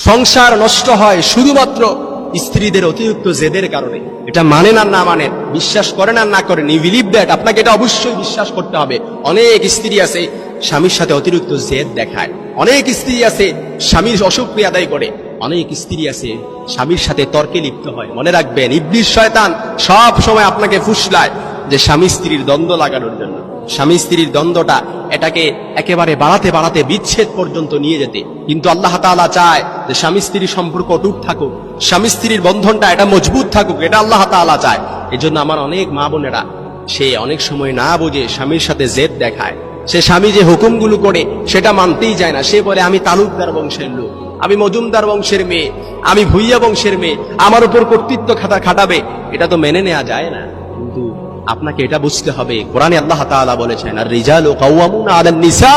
সংসার নষ্ট হয় শুধুমাত্র স্ত্রীদের অতিরিক্ত জেদের কারণে। এটা মানেন আর না মানেন, বিশ্বাস করেন আর না করেন, ইউ বিলিভ দ্যাট, আপনাকে এটা অবশ্যই বিশ্বাস করতে হবে। অনেক স্ত্রী আছে স্বামীর সাথে অতিরিক্ত জেদ দেখায়, অনেক স্ত্রী আছে স্বামীর অসুক্রিয়া আদায় করে, অনেক স্ত্রী আছে স্বামীর সাথে তর্কে লিপ্ত হয়। মনে রাখবেন, ইবলিস শয়তান সব সময় আপনাকে ফুসলায় যে স্বামী স্ত্রীর দ্বন্দ্ব লাগানোর জন্য, স্বামী স্ত্রীর দ্বন্দ্বটা এটাকে একেবারে বাড়াতে বাড়াতে বিচ্ছেদ পর্যন্ত নিয়ে যেতে। কিন্তু আল্লাহ তাআলা চায় যে স্বামী স্ত্রীর সম্পর্ক অটুট থাকুক, স্বামী স্ত্রীর বন্ধনটা এটা মজবুত থাকুক, এটা আল্লাহ তাআলা চায়। এজন্য আমার অনেক মা বোনেরা সে অনেক সময় না বুঝে স্বামীর সাথে জেদ দেখায়। সে স্বামী যে হুকুমগুলো করে সেটা মানতেই যায় না। সে বলে আমি তালুকদার বংশের লোক, আমি মজুমদার বংশের মেয়ে, আমি ভুইয়া বংশের মেয়ে, আমার উপর কর্তৃত্ব খাটাবে। এটা তো মেনে নেওয়া যায় না। কিন্তু আপনাকে এটা বুঝতে হবে, কোরআনে আল্লাহ তাআলা বলেছেন আর রিজালু কাওয়ামুনা আলান নিসা,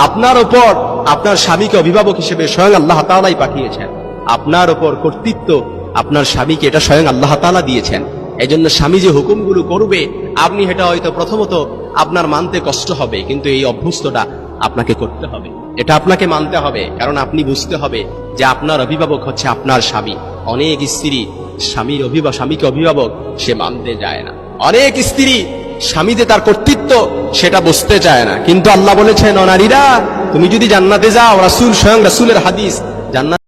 আপনার উপর আপনার স্বামীকে অভিভাবক হিসেবে স্বয়ং আল্লাহ তাআলাই পাঠিয়েছেন। আপনার উপর কর্তৃত্ব আপনার স্বামীকে এটা স্বয়ং আল্লাহ তাআলা দিয়েছেন। এজন্য স্বামী যে হুকুমগুলো করবে আপনি এটা হয়তো প্রথমত আপনার মানতে কষ্ট হবে, কিন্তু এই অভ্যস্তটা আপনাকে করতে হবে, এটা আপনাকে মানতে হবে। কারণ আপনি বুঝতে হবে যে আপনার অভিভাবক হচ্ছে আপনার স্বামী। অনেক স্ত্রী স্বামীকে অভিভাবক সে মানতে যায় না। অনেক স্ত্রী স্বামীতে তার কর্তৃত্ব সেটা বুঝতে চায় না। কিন্তু আল্লাহ বলেছেন, ও নারীরা, তুমি যদি জান্নাতে যাও, রাসূল স্বয়ং রাসূলের হাদিস, জান্নাত